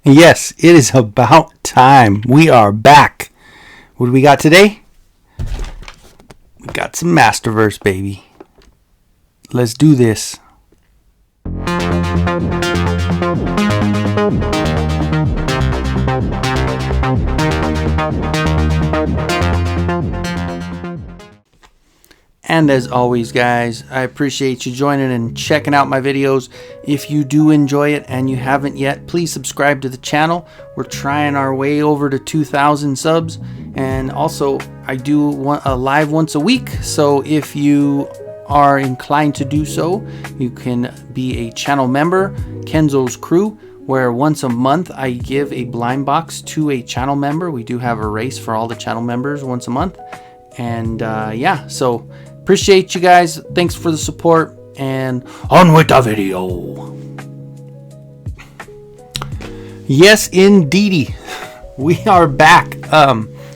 Yes, it is about time. We are back. What do we got today? We got some Masterverse, baby. Let's do this. And as always, guys, I appreciate you joining and checking out my videos. If you do enjoy it and you haven't yet, please subscribe to the channel. We're trying our way over to 2,000 subs. And also, I do a live once a week. So if you are inclined to do so, you can be a channel member, Kenzo's Crew, where once a month I give a blind box to a channel member. We do have a race for all the channel members once a month. And yeah, so appreciate you guys. Thanks for the support, and on with the video. Yes, indeedy, we are back.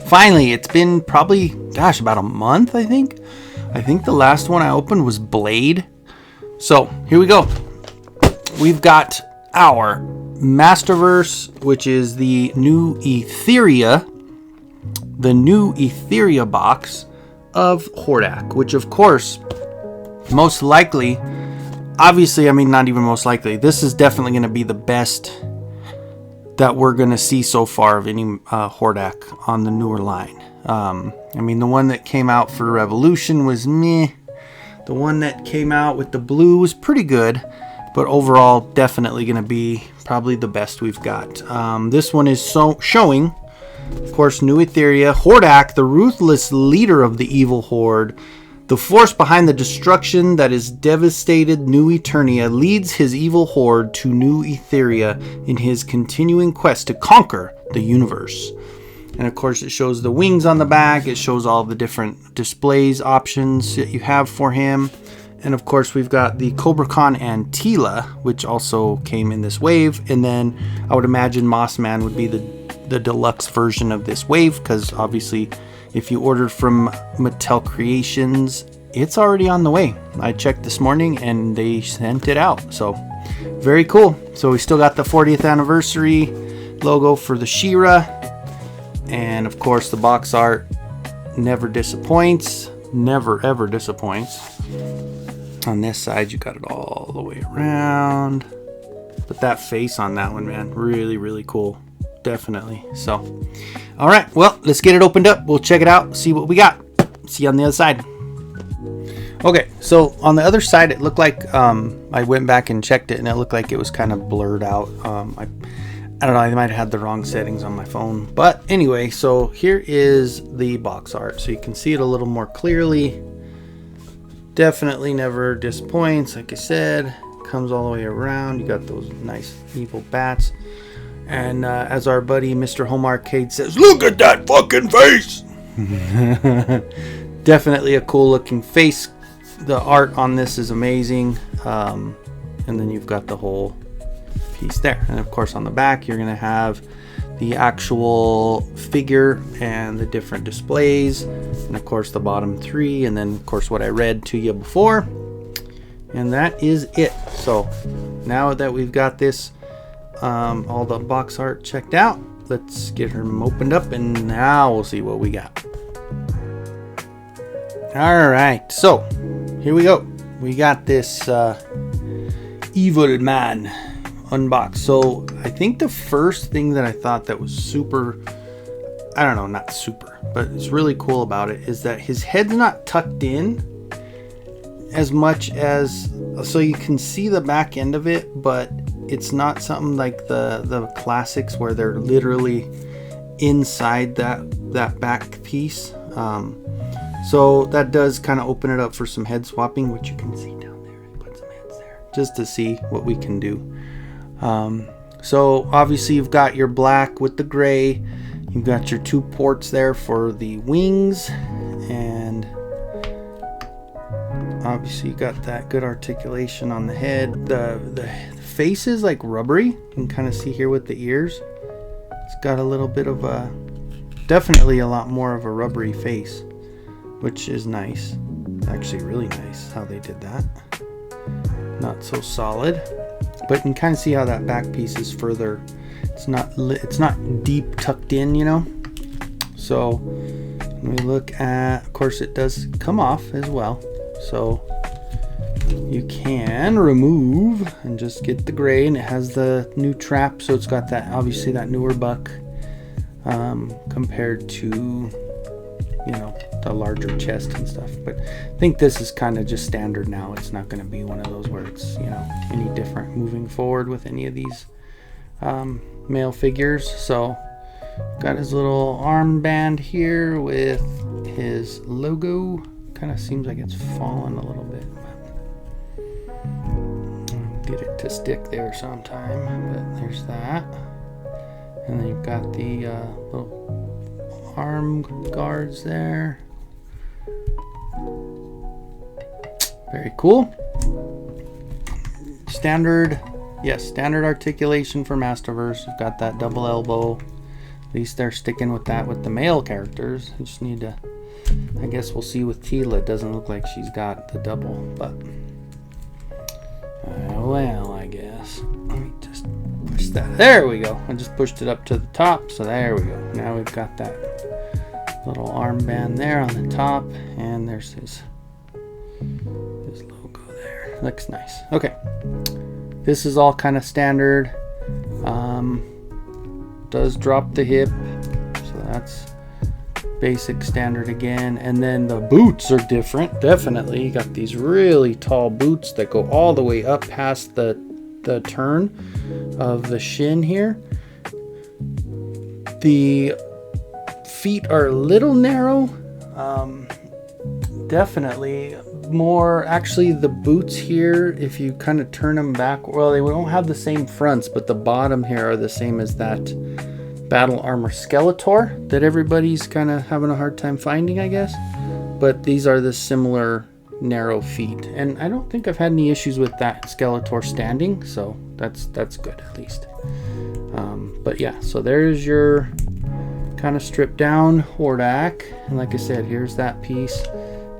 Finally, it's been probably, gosh, about a month, I think. I think the last one I opened was Blade. So here we go. We've got our Masterverse, which is the new Etheria box of Hordak, which of course, most likely, obviously, I mean, not even most likely, this is definitely going to be the best that we're going to see so far of any Hordak on the newer line. I mean, the one that came out for Revolution was meh. The one that came out with the blue was pretty good, but overall, definitely going to be probably the best we've got. This one is showing, of course, new Etheria Hordak, the ruthless leader of the evil horde, the force behind the destruction that has devastated New Eternia, leads his evil horde to New Etheria in his continuing quest to conquer the universe. And of course, it shows the wings on the back. It shows all the different displays options that you have for him. And of course, we've got the Cobra Khan and Tila, which also came in this wave. And then I would imagine Mossman would be the deluxe version of this wave, because obviously if you ordered from Mattel Creations, it's already on the way. I checked this morning and they sent it out, so very cool. So we still got the 40th anniversary logo for the She-Ra, and of course the box art never disappoints, never ever disappoints. On this side you got it all the way around, but that face on that one, man, really cool. Definitely. So, all right, well, let's get it opened up. We'll check it out, see what we got. See you on the other side. Okay, so on the other side, it looked like I went back and checked it, and it looked like it was kind of blurred out. I don't know, I might have had the wrong settings on my phone, but anyway, so here is the box art, so you can see it a little more clearly. Definitely never disappoints. Like I said, comes all the way around. You got those nice evil bats. And as our buddy Mr. Home Arcade says, look at that fucking face! Definitely a cool looking face. The art on this is amazing. And then you've got the whole piece there. And of course on the back you're going to have the actual figure and the different displays. And of course the bottom three. And then of course what I read to you before. And that is it. So now that we've got this all the box art checked out, let's get them opened up, and now we'll see what we got. All right, so here we go. We got this evil man unboxed. So I think the first thing that I thought that was super, I don't know, not super, but it's really cool about it is that his head's not tucked in as much as, so you can see the back end of it, but it's not something like the classics where they're literally inside that back piece. So that does kind of open it up for some head swapping, which you can see down there. I put some heads there just to see what we can do. So obviously you've got your black with the gray. You've got your two ports there for the wings, and obviously you got that good articulation on the head. The face is like rubbery. You can kind of see here with the ears. It's got a little bit of a, definitely a lot more of a rubbery face, which is nice. Actually really nice how they did that. Not so solid, but you can kind of see how that back piece is further it's not deep tucked in, you know. So when we look at, of course, it does come off as well. So you can remove and just get the gray, and it has the new trap, so it's got that, obviously that newer buck compared to, you know, the larger chest and stuff. But I think this is kind of just standard now. It's not going to be one of those where it's, you know, any different moving forward with any of these male figures. So got his little armband here with his logo. Kind of seems like it's fallen a little bit. Get it to stick there sometime, but there's that. And then you've got the little arm guards there. Very cool. Standard, yes, standard articulation for Masterverse. You've got that double elbow. At least they're sticking with that with the male characters. You just need to, I guess we'll see with Tila. It doesn't look like she's got the double, but well, I guess. Let me just push that. There we go. I just pushed it up to the top, so there we go. Now we've got that little armband there on the top, and there's his logo there. Looks nice. Okay, this is all kind of standard. Does drop the hip, so that's basic standard again. And then the boots are different. Definitely, you got these really tall boots that go all the way up past the turn of the shin here. The feet are a little narrow. Definitely more, actually the boots here, if you kind of turn them back, well, they don't have the same fronts, but the bottom here are the same as that battle armor Skeletor that everybody's kind of having a hard time finding, I guess. But these are the similar narrow feet, and I don't think I've had any issues with that Skeletor standing, so that's good at least. But yeah, so there's your kind of stripped down Hordak, and like I said, here's that piece.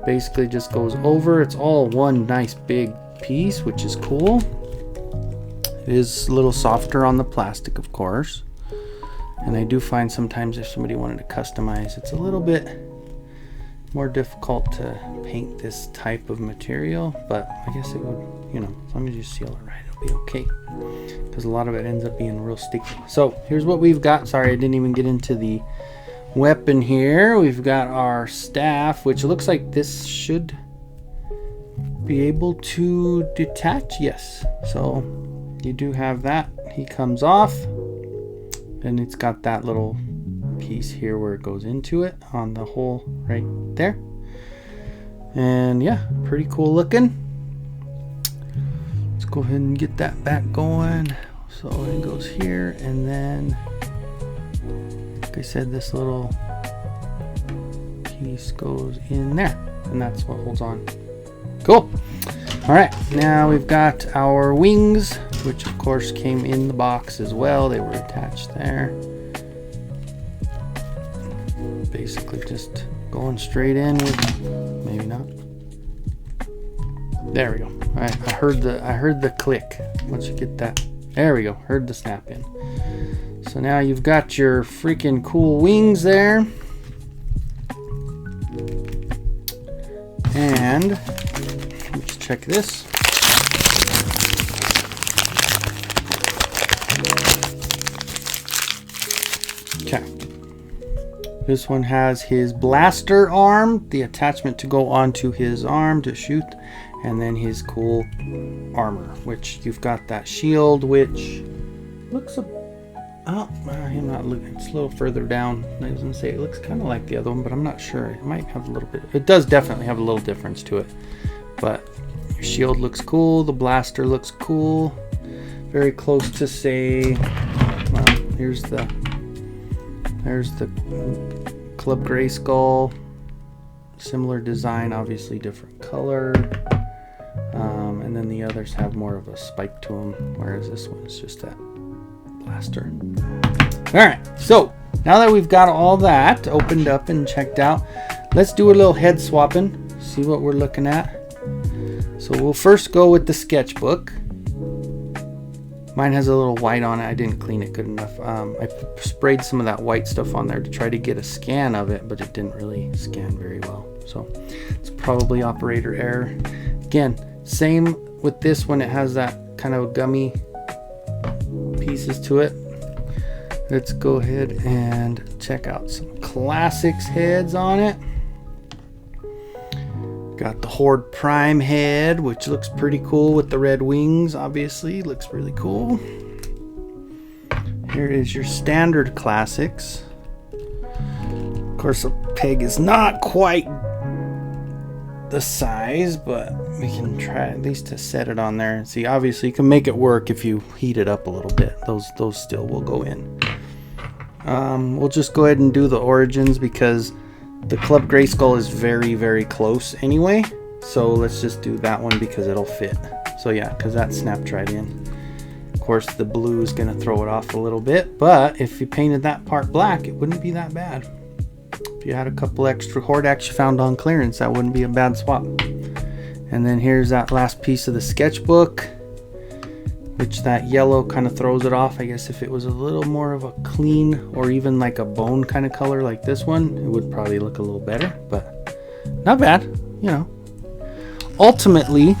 Basically just goes over. It's all one nice big piece, which is cool. It is a little softer on the plastic, of course, and I do find sometimes if somebody wanted to customize, it's a little bit more difficult to paint this type of material, but I guess it would, you know, as long as you seal it right, it'll be okay, because a lot of it ends up being real sticky. So here's what we've got. Sorry, I didn't even get into the weapon here. We've got our staff, which looks like this should be able to detach. Yes, so you do have that. He comes off, and it's got that little piece here where it goes into it on the hole right there. And yeah, pretty cool looking. Let's go ahead and get that back going. So it goes here, and then like I said, this little piece goes in there, and that's what holds on. Cool. All right, now we've got our wings, which of course came in the box as well. They were attached there. Basically just going straight in with, maybe not. There we go. All right, I heard the click. Once you get that, there we go. Heard the snap in. So now you've got your freaking cool wings there. And let's check this. Okay. This one has his blaster arm, the attachment to go onto his arm to shoot, and then his cool armor, which you've got that shield, which looks a I'm not looking. It's a little further down. I was gonna say it looks kind of like the other one, but I'm not sure. It might have a little bit. It does definitely have a little difference to it. But your shield looks cool. The blaster looks cool. Very close to say. Well, there's the Club Grayskull. Similar design, obviously different color. And then the others have more of a spike to them, whereas this one is just that blaster. All right, so now that we've got all that opened up and checked out, let's do a little head swapping, see what we're looking at. So we'll first go with the sketchbook. Mine has a little white on it. I didn't clean it good enough. I sprayed some of that white stuff on there to try to get a scan of it, but it didn't really scan very well. So it's probably operator error. Again, same with this one. It has that kind of gummy pieces to it. Let's go ahead and check out some classics heads on it. Got the Horde Prime head, which looks pretty cool with the red wings, obviously. Looks really cool. Here is your standard classics. Of course, the peg is not quite the size, but we can try at least to set it on there. See, obviously you can make it work if you heat it up a little bit. Those still will go in. We'll just go ahead and do the origins because the Club Grayskull is very, very close anyway. So let's just do that one because it'll fit. So yeah, because that snapped right in. Of course, the blue is going to throw it off a little bit, but if you painted that part black, it wouldn't be that bad. If you had a couple extra Hordaks you found on clearance, that wouldn't be a bad swap. And then here's that last piece of the sketchbook, which that yellow kind of throws it off. I guess if it was a little more of a clean or even like a bone kind of color like this one, it would probably look a little better, but not bad, you know. Ultimately,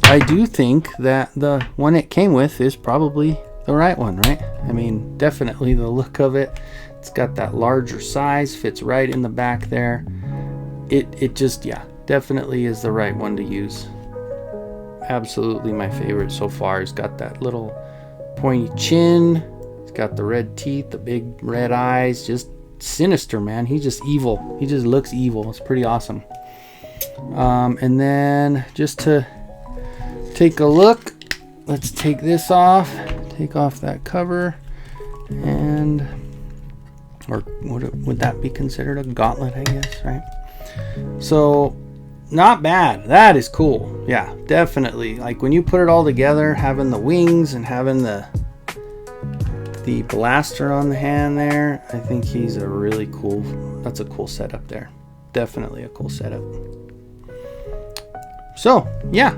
I do think that the one it came with is probably the right one, right? I mean, definitely the look of it. It's got that larger size, fits right in the back there. It just, yeah, definitely is the right one to use. Absolutely my favorite so far. He's got that little pointy chin. He's got the red teeth, the big red eyes. Just sinister, man. He's just evil. He just looks evil. It's pretty awesome. And then just to take a look, let's take this off. Take off that cover. And, or would that be considered a gauntlet, I guess, right? So, not bad. That is cool. Yeah, definitely. Like when you put it all together, having the wings and having the blaster on the hand there, I think he's a really cool, that's a cool setup there. Definitely a cool setup. So, yeah,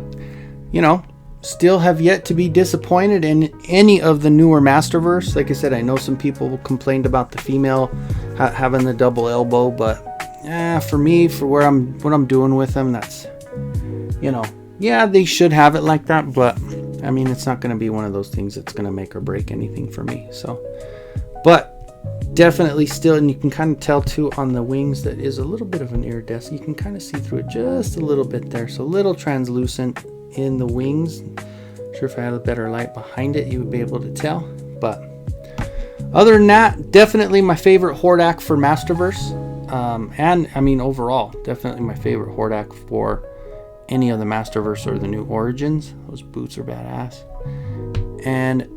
you know, still have yet to be disappointed in any of the newer Masterverse. Like I said, I know some people complained about the female having the double elbow, but for me, for what I'm doing with them, that's, you know, yeah, they should have it like that, but I mean, it's not going to be one of those things that's going to make or break anything for me. So, but definitely still, and you can kind of tell too on the wings that is a little bit of an iridescent. You can kind of see through it just a little bit there, so a little translucent in the wings. Sure, if I had a better light behind it, you would be able to tell. But other than that, definitely my favorite Hordak for Masterverse. And I mean, overall, definitely my favorite Hordak for any of the Masterverse or the new Origins. Those boots are badass. And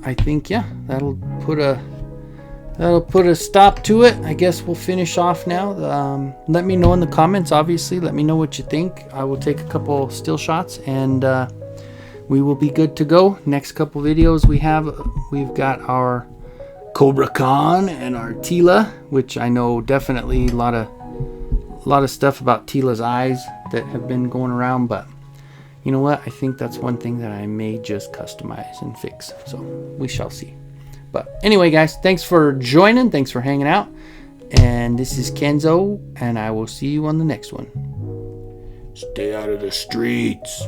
I think, yeah, that'll put a stop to it. I guess we'll finish off now. Let me know in the comments, obviously. Let me know what you think. I will take a couple still shots and we will be good to go. Next couple videos we've got our Cobra Khan and our Tila, which I know definitely a lot of stuff about Tila's eyes that have been going around, but you know what, I think that's one thing that I may just customize and fix, so we shall see. But anyway, guys, thanks for joining, thanks for hanging out, and this is Kenzo, and I will see you on the next one. Stay out of the streets.